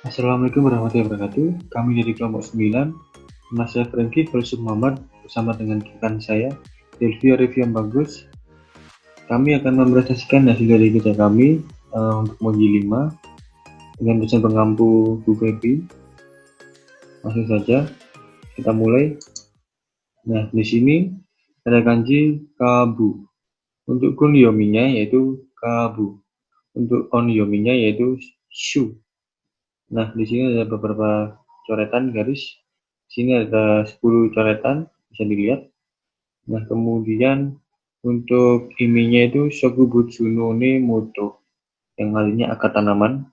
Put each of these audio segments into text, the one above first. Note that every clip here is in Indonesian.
Assalamualaikum warahmatullahi wabarakatuh. Kami dari kelompok 9, nama saya Franky Fulsum Muhammad bersama dengan rekan saya, Delvia Review yang bagus. Kami akan mempresentasikan hasil dari kerja kami untuk modul 5 dengan dosen pengampu Bu Febi. Langsung saja kita mulai. Nah, di sini ada kanji kabu. Untuk kunyominya yaitu kabu. Untuk onyominya yaitu shu. Nah, di sini ada beberapa coretan garis. Di sini ada 10 coretan, bisa dilihat. Nah, kemudian untuk iminya itu Shokubutsu no ne moto, yang artinya akar tanaman.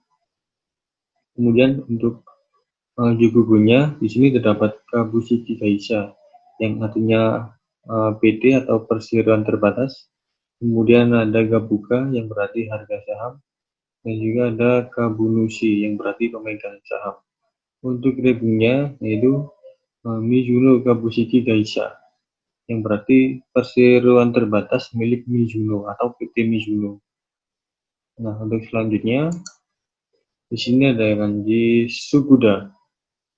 Kemudian untuk jugugunya, di sini terdapat Kabushiki Gaisha, yang artinya PT atau perseroan terbatas. Kemudian ada Gabuka, yang berarti harga saham. Dan juga ada Kabunushi, yang berarti pemegang saham. Untuk rebunya yaitu Mizuno Kabushiki Gaisha, yang berarti perseroan terbatas milik Mizuno atau PT Mizuno. Nah, untuk selanjutnya di sini ada kanji Suguda.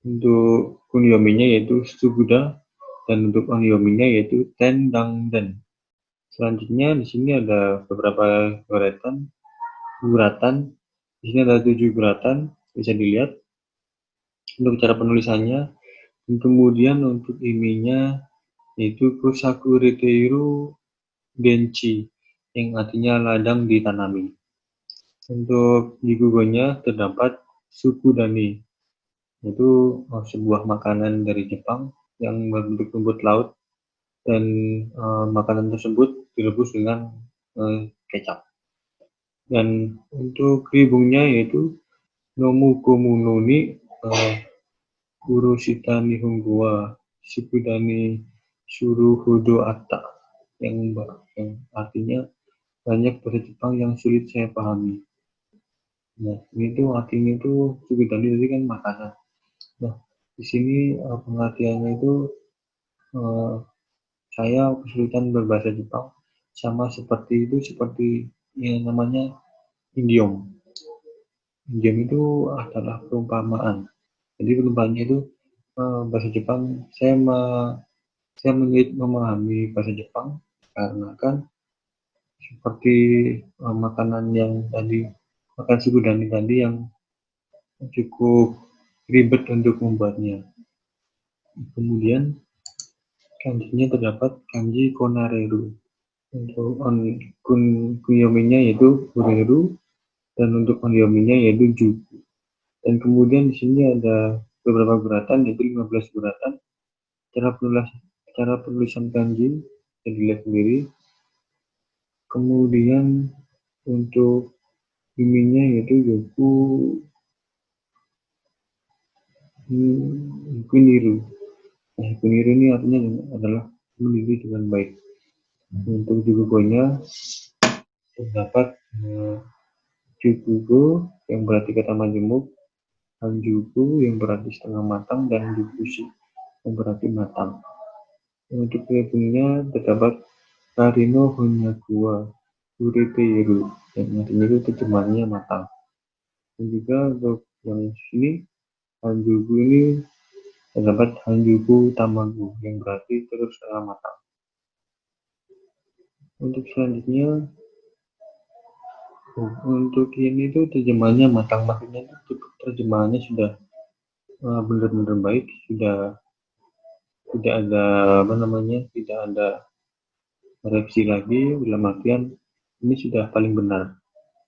Untuk kunyominya yaitu Suguda dan untuk onyominya yaitu Tendangden. Selanjutnya di sini ada beberapa guratan. Di sini ada 7 guratan, bisa dilihat untuk cara penulisannya. Dan kemudian untuk iminya yaitu Kusaku Riteiru Denchi, yang artinya ladang ditanami. Untuk jigugonya terdapat Sukudani, yaitu sebuah makanan dari Jepang yang berbentuk rumput laut, dan makanan tersebut direbus dengan kecap. Dan untuk ribungnya yaitu Nomukomuno ni Kuroshita Nihongo wa Sukudani Suruhodo Atta, yang artinya banyak bahasa Jepang yang sulit saya pahami. Nah, ini tuh artinya itu Sukudani tadi kan makanan. Nah, di sini pengertiannya itu saya kesulitan berbahasa Jepang, sama seperti yang namanya idiom. Idiom itu adalah perumpamaan. Jadi perumpamaannya itu bahasa Jepang. Saya memahami bahasa Jepang karena kan seperti makanan yang tadi, makan Sukudani tadi yang cukup ribet untuk membuatnya. Kemudian kanjinya terdapat kanji Konareru. Untuk kunyominya yaitu Ureru, dan untuk onyominya yaitu Juku. Dan kemudian di sini ada beberapa guratan, yaitu 15 guratan. Cara penulisan kanji bisa dilihat sendiri. Kemudian untuk iminya yaitu Yoku Kuniru. Nah, Kuniru ini artinya adalah mendidih dengan baik. Untuk jugugonya terdapat Jukugo, yang berarti kata majemuk, Hanjuku, yang berarti setengah matang, dan Jukushi, yang berarti matang. Untuk rebungnya terdapat Karino Honyakuwa Ureteiru, yang artinya itu terjemahannya matang. Dan juga untuk yang sini Hanjuku ini terdapat Hanjuku Tamago, yang berarti terus setengah matang. Untuk selanjutnya, untuk ini tuh terjemahannya matang, maksudnya itu terjemahannya sudah benar-benar baik, sudah tidak ada koreksi lagi, dalam artian ini sudah paling benar.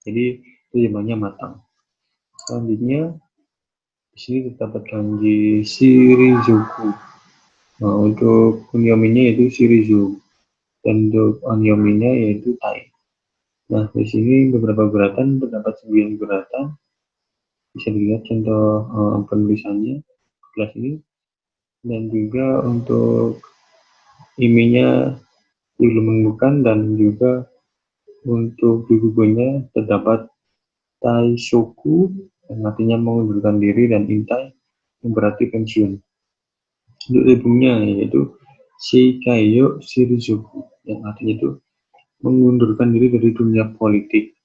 Jadi terjemahannya matang. Selanjutnya di sini terdapat kanji Shirizuku. Nah, untuk kunyominya yaitu Shirizu, dan untuk onyominya yaitu Tai. Nah, di sini beberapa guratan, terdapat 9 guratan. Bisa dilihat contoh penulisannya kelas ini. Dan juga untuk iminya belum menemukan, dan juga untuk jugugonya terdapat Taishoku, yang artinya mengundurkan diri, dan Intai, yang berarti pensiun. Untuk rebungnya yaitu Shikaiyo Shirizuku, yang artinya itu mengundurkan diri dari dunia politik.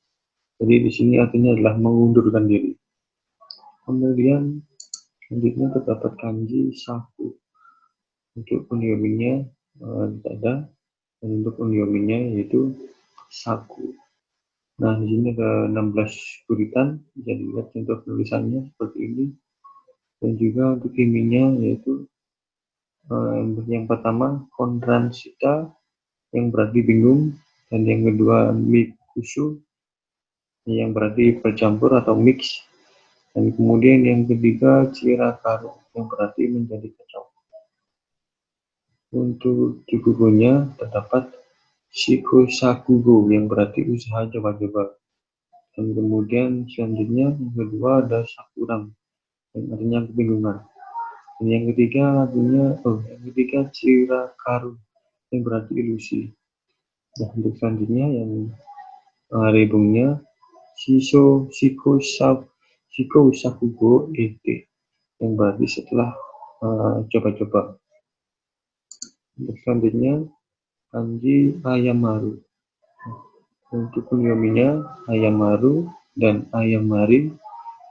Jadi di sini artinya adalah mengundurkan diri. Kemudian selanjutnya terdapat kanji saku. Untuk kunyominya tidak ada, dan untuk kunyominya yaitu saku. Nah, di sini ada 16 buritan, bisa dilihat contoh penulisannya seperti ini. Dan juga untuk himinya yaitu yang pertama kontransita yang berarti bingung, dan yang kedua mikusu yang berarti bercampur atau mix, dan kemudian yang ketiga cirakaru yang berarti menjadi kacau. Untuk di bukunya terdapat shikosakugo yang berarti usaha coba-coba, dan kemudian selanjutnya yang kedua ada sakurang yang artinya kebingungan, dan yang ketiga cirakaru yang berarti ilusi. Nah, untuk selanjutnya yang rebungnya shiko sakugo ete yang berarti setelah coba-coba. Untuk selanjutnya kanji ayamaru. Untuk kunyominya ayamaru dan ayamari.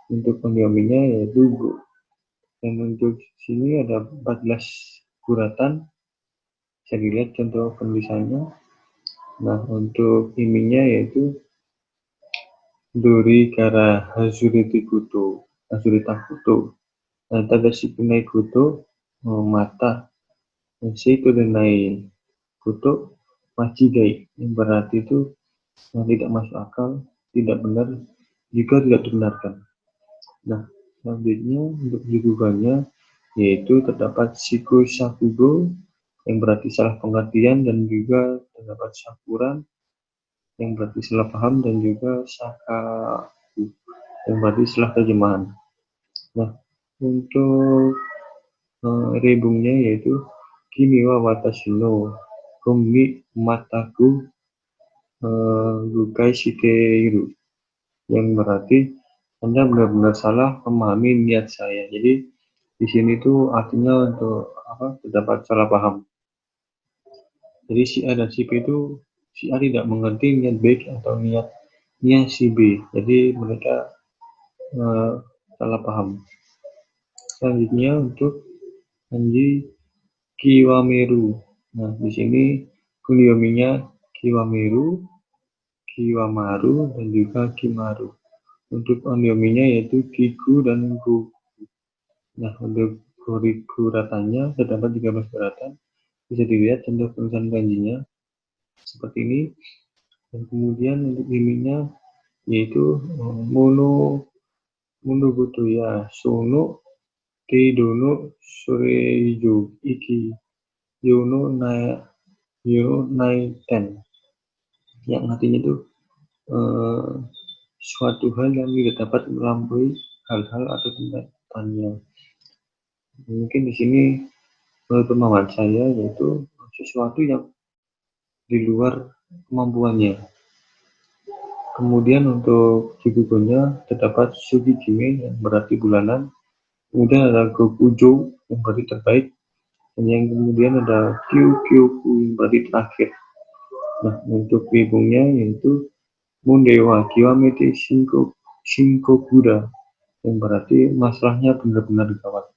Untuk kunyominya yaitu go. Dan untuk sini ada 14 guratan. Bisa dilihat contoh penulisannya. Nah, untuk iminya yaitu Dori kara Hazurita Kuto, Tadashi kunai Kuto, mata, Seiko denai Kuto, Machigai, yang berarti itu yang tidak masuk akal, tidak benar, juga tidak dibenarkan. Nah, selanjutnya untuk jugugannya yaitu terdapat Shiku Sakugo yang berarti salah pengertian, dan juga terdapat Sakuran yang berarti salah paham, dan juga Sakaku yang berarti salah terjemahan. Nah, untuk rebungnya yaitu Kimi wa watashi no komi mataku gukai shiteiru yang berarti Anda benar-benar salah memahami niat saya. Jadi di sini tuh artinya untuk terdapat salah paham. Jadi si A dan si B itu, si A tidak mengerti niat baik atau niatnya si B. Jadi mereka salah paham. Selanjutnya untuk kanji kiwameru. Nah, di sini kunyominya kiwameru, kiwamaru, dan juga kimaru. Untuk onyominya yaitu kiku dan goku. Nah, untuk guratannya terdapat 13 guratan. Bisa dilihat contoh penulisan kanjinya seperti ini. Dan kemudian untuk himinya yaitu monogotoya sono teidono soreijo iki yono naiten, yang artinya itu suatu hal yang tidak dapat melampaui hal-hal atau tindakannya. Mungkin di sini menurut pemahaman saya yaitu sesuatu yang di luar kemampuannya. Kemudian untuk Jikugonya terdapat Sugijime yang berarti bulanan, kemudian ada Gokujo yang berarti terbaik, dan yang kemudian ada Kyukyoku yang berarti terakhir. Nah, untuk ribungnya yaitu Mundewa Kiwamete Shinkokuda yang berarti masalahnya benar-benar gawat.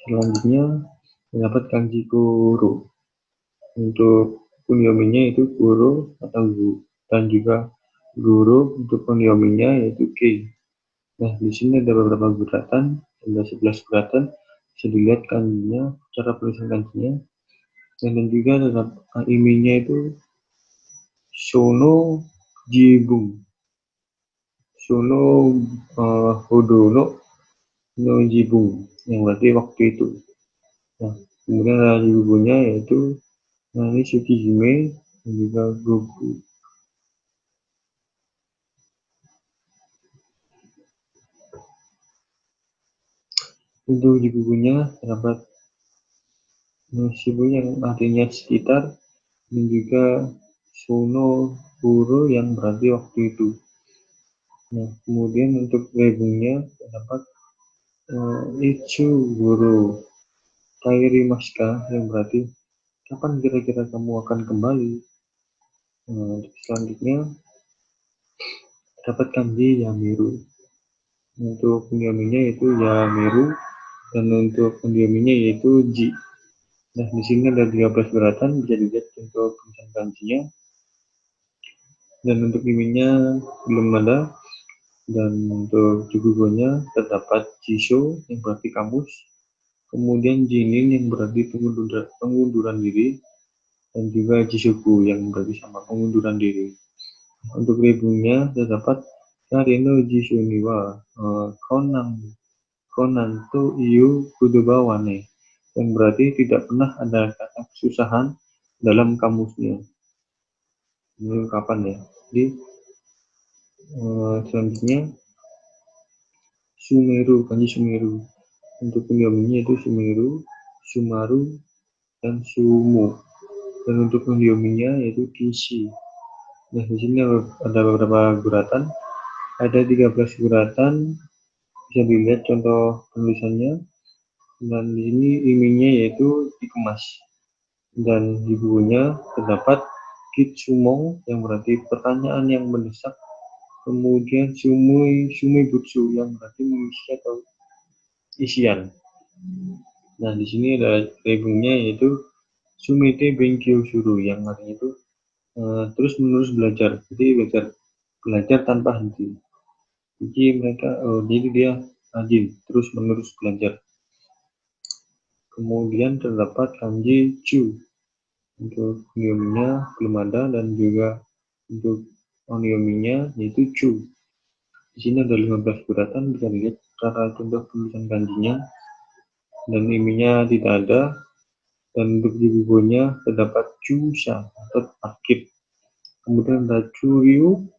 Selanjutnya terdapat kanji kuro. Untuk kunyominya itu kuro atau gu, dan juga guru untuk kunyominya yaitu kei. Nah, di sini ada beberapa guratan, ada 11 guratan. Bisa dilihat kanjinya, cara penulisan kanjinya. Dan juga dalam iminya itu sono jibung, sono hodono no jibung yang berarti waktu itu. Nah, kemudian ada ibunya yaitu Nani Tsukihime dan juga Goku. Untuk di bukunya terdapat Noshibu yang artinya sekitar, dan juga Sono Guru yang berarti waktu itu. Nah, kemudian untuk rebungnya terdapat Ichu Guru Kairi Maska yang berarti kapan kira-kira kamu akan kembali. Selanjutnya dapat kanji Yamiru. Untuk pendiominya yaitu Yameru, dan untuk pendiominya yaitu Ji. Nah, di sini ada 13 guratan, bisa dilihat untuk tulisan kanjinya. Dan untuk iminya belum ada. Dan untuk jugugonya terdapat Jisho yang berarti kamus, kemudian Jinin yang berarti pengunduran diri, dan juga Jishuku yang berarti sama pengunduran diri. Untuk ribunya terdapat Kareno Jisuniwa Konan to Iyu Kudobawane, yang berarti tidak pernah ada kata kesusahan dalam kamusnya. Ini kapan ya? Jadi selanjutnya Sumeru, kanji Sumeru. Untuk pendiominya itu Sumeru, Sumaru, dan Sumu. Dan untuk pendiominya yaitu Kishi. Nah, di sini ada beberapa guratan. Ada 13 guratan. Bisa dilihat contoh penulisannya. Dan di sini iminya yaitu dikemas. Dan di bukunya terdapat Kitsumong yang berarti pertanyaan yang mendesak. Kemudian Sumibutsu yang berarti mengisi atau isian. Nah, di sini ada labelnya yaitu Sumite Benkyo Shuru, yang artinya itu terus menerus belajar. Jadi belajar tanpa henti. Jadi jadi dia rajin terus menerus belajar. Kemudian terdapat kanji Chu. Untuk oniominya belum ada, dan juga untuk oniominya yaitu Chu. Di sini ada 15 guratan, bisa dilihat cara contoh penulisan kanjinya. Dan iminya tidak ada. Dan untuk di bukunya terdapat Chusha atau parkir. Kemudian ada Churyu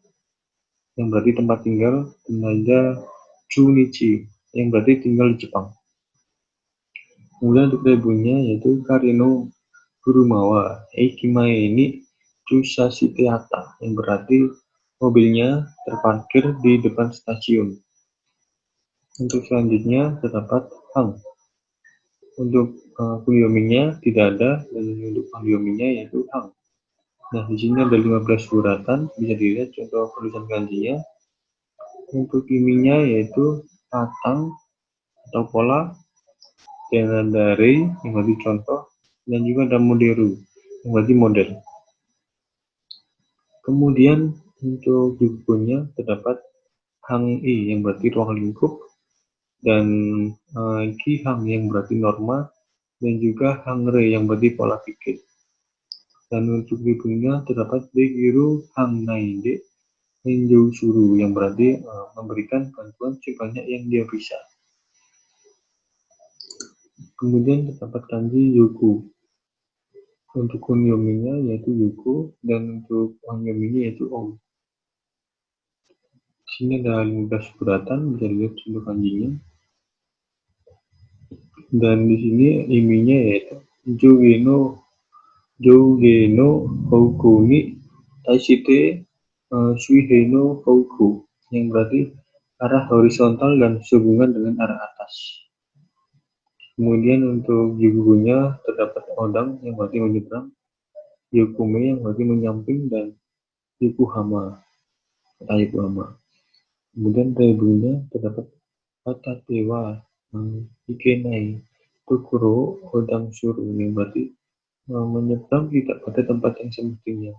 yang berarti tempat tinggal, dan ada Chunichi yang berarti tinggal di Jepang. Kemudian untuk ribunya yaitu Karino Gurumawa Eikimae ni Chusashiteata, yang berarti mobilnya terparkir di depan stasiun. Untuk selanjutnya terdapat Hang. Untuk kunyominya tidak ada, dan untuk kunyominya yaitu Hang. Nah, di sini ada 15 suratan, bisa dilihat contoh penulisan kanjinya. Untuk iminya yaitu patang atau pola, dan ada rei yang berarti contoh, dan juga ada moderu yang berarti model. Kemudian untuk bukunya terdapat Hang I yang berarti ruang lingkup, dan Ki Hang yang berarti norma, dan juga Hang Rei yang berarti pola pikir. Dan untuk bukunya terdapat Degiru Hang Naide Menjau Suru yang berarti memberikan bantuan sebanyak yang dia bisa. Kemudian terdapat kanji Yoku. Untuk kunyominya yaitu Yoku, dan untuk onyominya yaitu Om. Di sini ada 15 suratan, bisa dilihat contoh kanjinya. Dan di sini iminya yaitu Jougeno Houkou ni Taishite Shuihei no Houkou, yang berarti arah horizontal dan sehubungan dengan arah atas. Kemudian untuk bukunya terdapat Odang yang berarti menyeberang, Yokume yang berarti menyamping, dan Yokohama. Kemudian bukunya terdapat Watatewa Ikenai Tokuro Odang Shuru, yang berarti menyeberang tidak pada tempat yang semestinya.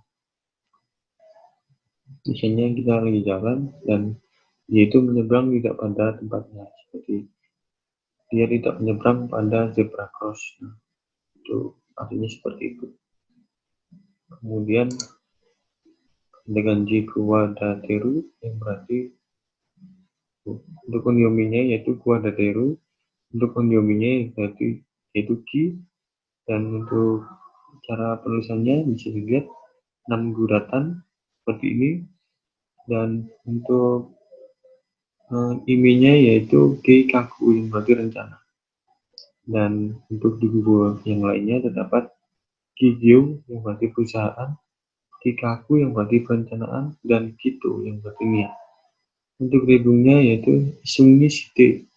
Misalnya kita lagi jalan dan yaitu menyeberang tidak pada tempatnya, seperti dia tidak menyeberang pada zebra cross. Nah, itu artinya seperti itu. Kemudian ada kanji Kuwadateru yang berarti untuk onyominya yaitu Kuwadateru, untuk onyominya berarti yaitu Ki, dan untuk cara penulisannya bisa dilihat 6 guratan seperti ini. Dan untuk iminya yaitu Keikaku yang berarti rencana. Dan untuk di buku yang lainnya terdapat Kigyo yang berarti perusahaan, Kikaku yang berarti perencanaan, dan Kito yang berarti niat. Untuk ribunya yaitu Sungni Shite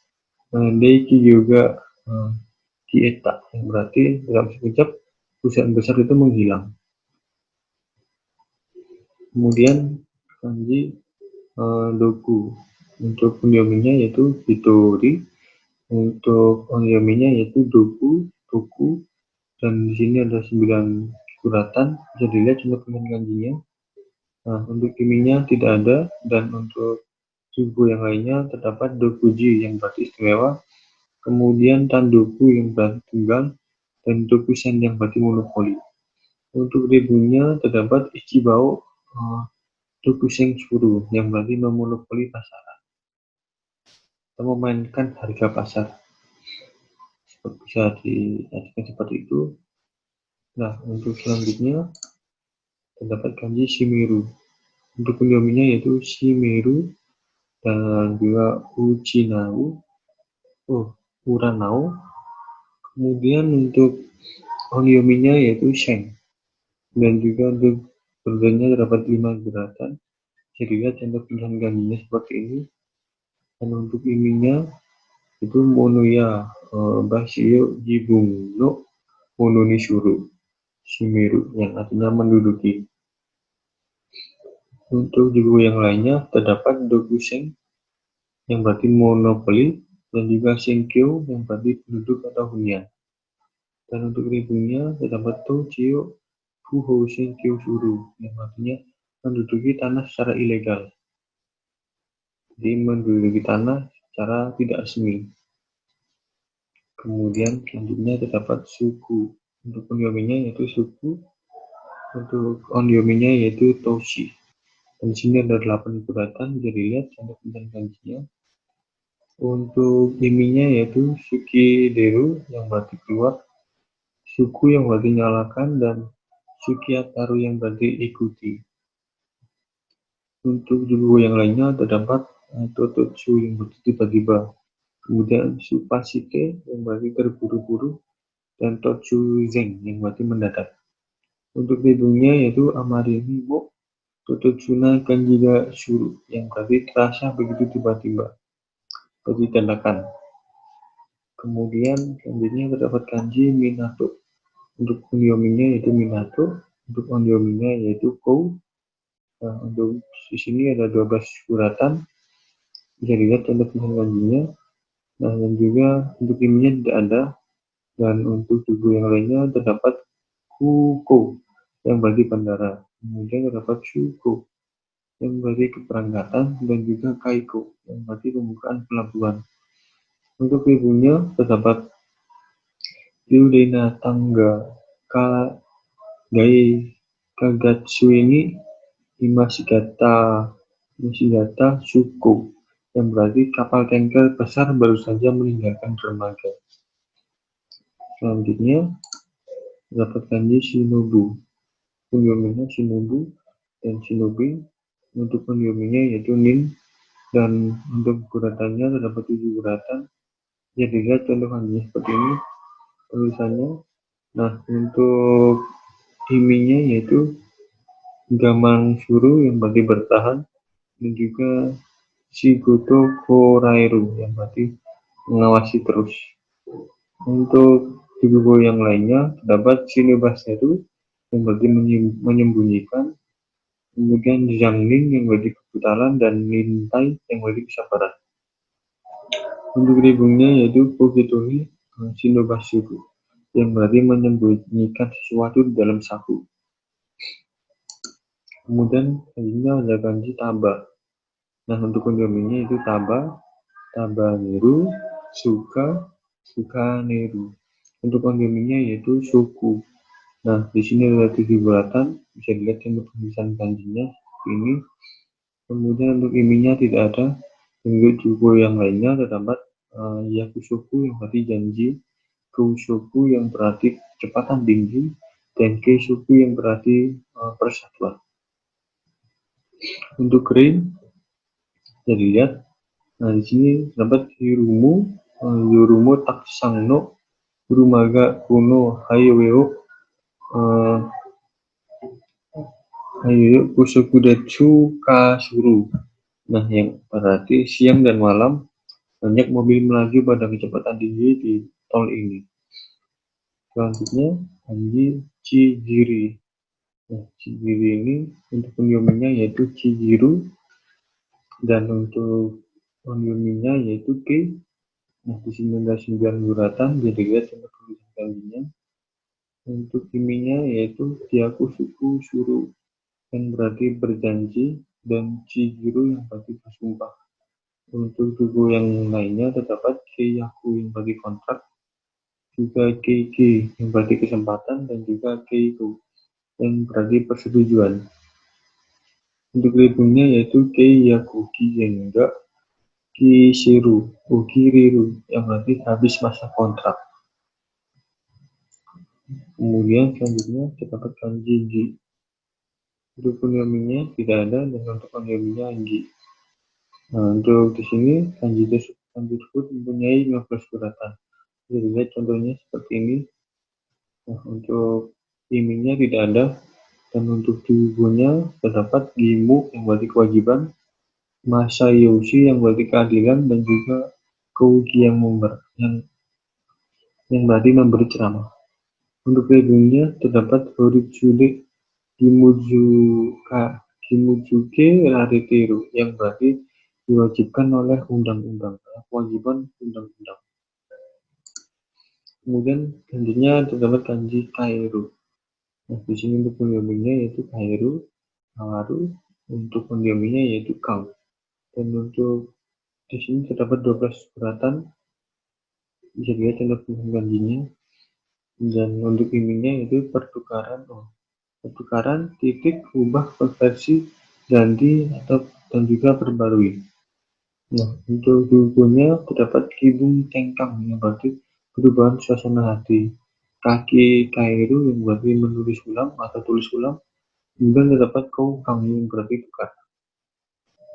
Deiki Yoga Kieta, yang berarti dalam sekejap perusahaan besar itu menghilang. Kemudian kanji Doku. Untuk onyominya yaitu hitori, untuk onyominya yaitu doku, toku, dan di sini ada 9 suratan, bisa dilihat contoh pilihan kanjinya. Nah, untuk kiminya tidak ada, dan untuk suku yang lainnya terdapat dokuji yang berarti istimewa, kemudian tandoku yang berarti tunggal, dan dokusen yang berarti monopoli. Untuk ribunya terdapat ichibao dokusen shuru yang berarti memonopoli pasaran atau memainkan harga pasar. Bisa diartikan seperti itu. Nah, untuk selanjutnya terdapat kanji shimiru. Untuk onyominya yaitu shimiru dan juga uchinau, uranau. Kemudian untuk onyominya yaitu shen, dan juga untuk berikutnya terdapat 5 gerakan. Jadi lihat contoh pilihan kanjinya seperti ini. Dan untuk iminya itu monoya, bashiyo jibung no mono ni shuru shimiru, yang artinya menduduki. Untuk jugo yang lainnya terdapat dokusen yang berarti monopoli, dan juga senkyo yang berarti penduduk atau hunian. Dan untuk ribunya terdapat tochiyo fuho senkyo shuru, yang artinya menduduki tanah secara ilegal. Jadi menduduki tanah secara tidak resmi. Kemudian selanjutnya terdapat suku. Untuk onyominya yaitu suku, untuk onyominya yaitu toshi. Dan di sini ada 8 guratan, jadi lihat contoh pilihan kanjinya. Untuk iminya yaitu suki deru yang berarti keluar, suku yang berarti nyalakan, dan suki ataru yang berarti ikuti. Untuk jugo yang lainnya terdapat tototsu yang berarti tiba-tiba, kemudian supashike yang berarti terburu-buru, dan totsuzen yang berarti mendadak. Untuk ribunya yaitu amarimi mo tototsuna kanjiga shuru, yang berarti terasa begitu tiba-tiba, berarti dadakan. Kemudian selanjutnya terdapat kanji minato. Untuk onyominya yaitu minato, untuk onyominya yaitu kou. Nah, untuk di sini ada 12 suratan, bisa dilihat contoh pilihan kanjinya. Nah, dan juga untuk iminya tidak ada, dan untuk tubuh yang lainnya terdapat kuko yang berarti bandara, kemudian terdapat shuko yang berarti keberangkatan, dan juga kaiko yang berarti pembukaan pelabuhan. Untuk ibunya terdapat Ryudena Tangga Gai Kagatsu ini Imashigata Shuko, yang berarti kapal tanker besar baru saja meninggalkan dermaga. Selanjutnya terdapat kanji shinobu. Onyominya shinobu dan shinobi. Untuk onyominya yaitu nin, dan untuk guratannya terdapat 7 guratan. Jadi lihat contoh kanjinya seperti ini tulisannya. Nah, untuk iminya yaitu gamang shuru yang berarti bertahan, dan juga shigoto korairu yang berarti mengawasi terus. Untuk jugo yang lainnya terdapat shinobaseru yang berarti menyembunyikan, kemudian zhangning yang berarti kebutalan, dan nintai yang berarti kesabaran. Untuk ribunya yaitu Pogetohi Shinobaseru yang berarti menyembunyikan sesuatu di dalam saku. Kemudian selanjutnya ada kanji taba. Nah, untuk onyominya itu taba, tabaneru, suka neru. Untuk onyominya yaitu suku. Nah, di sini ada 7 bulatan, bisa dilihat untuk tulisan kanjinya ini. Kemudian untuk iminya tidak ada. Untuk jugo yang lainnya terdapat yakusoku yang berarti janji, kousoku yang berarti kecepatan tinggi, dan keisuku yang berarti persatuan. Untuk rin, jadi lihat. Nah, di sini terdapat Hirumu Taksang no Urumaga Kuno Hayoweo Kusokudatsu Kasuru. Nah, yang berarti siang dan malam banyak mobil melaju pada kecepatan tinggi di tol ini. Selanjutnya kanji Chijiri. Nah, Chijiri ini untuk onyominya yaitu Chijiru, dan untuk onyominya yaitu Kei. Nah, di sini ada 9 guratan, jadi lihat contoh tulisan kanjinya. Untuk kiminya yaitu Kyaku Suku Suru yang berarti berjanji, dan Chihiro yang berarti bersumpah. Untuk suku yang lainnya terdapat Keiyaku yang berarti kontrak, juga Keiki yang berarti kesempatan, dan juga Keiko yang berarti persetujuan. Untuk ribungnya yaitu Keiyaku Kigenga Kishiru Ukiriru yang berarti habis masa kontrak. Kemudian selanjutnya terdapat kanji Gi. Untuk onyominya tidak ada, dan untuk onyominya Gi. Nah, untuk di sini kanji tersebut mempunyai 15 guratan. Jadi lihat contohnya seperti ini. Nah, untuk iminya tidak ada, dan untuk tubuhnya terdapat Gimu yang berarti kewajiban, Masayoshi yang berarti keadilan, dan juga Kouki yang berarti memberi ceramah. Untuk ribungnya terdapat Horitsude Kimuzuke Rareteru yang berarti diwajibkan oleh undang-undang, kewajiban undang-undang. Kemudian kanjinya terdapat kanji Kairu. Nah, di sini untuk onyominya yaitu Kairu, Kawaru, untuk onyominya yaitu Kau. Dan untuk di sini terdapat 12 guratan, bisa dilihat contoh kanjinya. Dan untuk iminya yaitu pertukaran, titik, ubah, konversi, ganti, dan juga perbarui. Nah, untuk bukunya terdapat Kibung Tengkang yang berarti perubahan suasana hati, Kaki Kairu yang berarti menulis ulang atau tulis ulang, kemudian terdapat Kou Kang yang berarti tukar.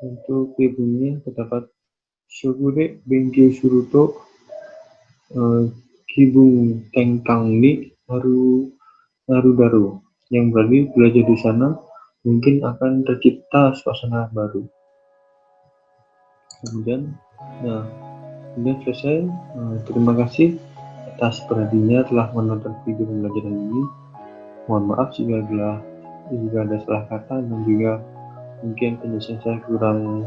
Untuk Kibungnya terdapat Shogure Benkyo Suruto Kibung Tengkang ni Narudaro yang berarti belajar di sana mungkin akan tercipta suasana baru. Kemudian selesai. Terima kasih atas perhatiannya telah menonton video pembelajaran ini. Mohon maaf jika ada salah kata dan juga mungkin penjelasan saya kurang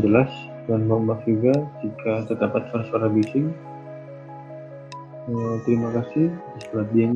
jelas, dan mohon maaf juga jika terdapat suara-suara bising. Terima kasih atas perhatiannya.